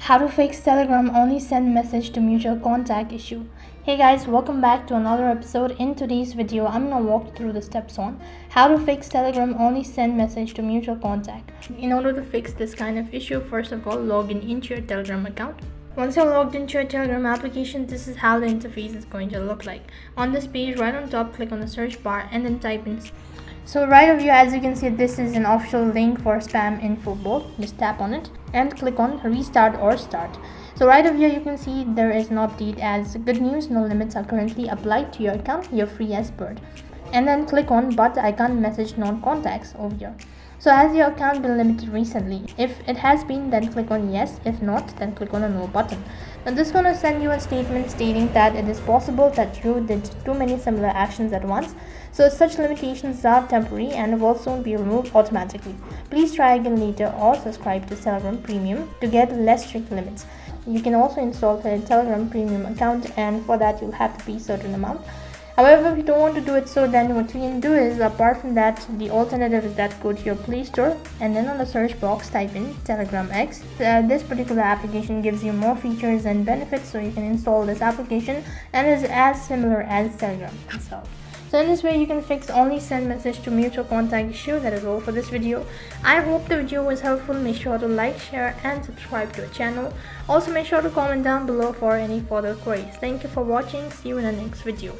How to fix Telegram only send message to mutual contact issue. Hey guys, welcome back to another episode. In today's video, I'm gonna walk you through the steps on how to fix Telegram only send message to mutual contact. In order to fix this kind of issue, first of all, log in into your Telegram account. Once you're logged into your Telegram application, this is how the interface is going to look like. On this page, right on top, click on the search bar and then type in. So right over here, as you can see, this is an official link for spam info bot. Just tap on it and click on restart or start. So right over here, you can see there is an update as good news, no limits are currently applied to your account, you're free as bird. And then click on but I can't message non-contacts over here. So has your account been limited recently? If it has been, then click on yes. If not, then click on the no button. Now this is going to send you a statement stating that it is possible that you did too many similar actions at once. So such limitations are temporary and will soon be removed automatically. Please try again later or subscribe to Telegram Premium to get less strict limits. You can also install a Telegram Premium account, and for that you'll have to pay a certain amount. However, if you don't want to do it, so then what you can do is, apart from that, the alternative is that go to your Play Store and then on the search box type in Telegram X. This particular application gives you more features and benefits, so you can install this application and is as similar as Telegram itself. So in this way, you can fix only send message to mutual contact issue. That is all for this video. I hope the video was helpful. Make sure to like, share and subscribe to the channel. Also make sure to comment down below for any further queries. Thank you for watching. See you in the next video.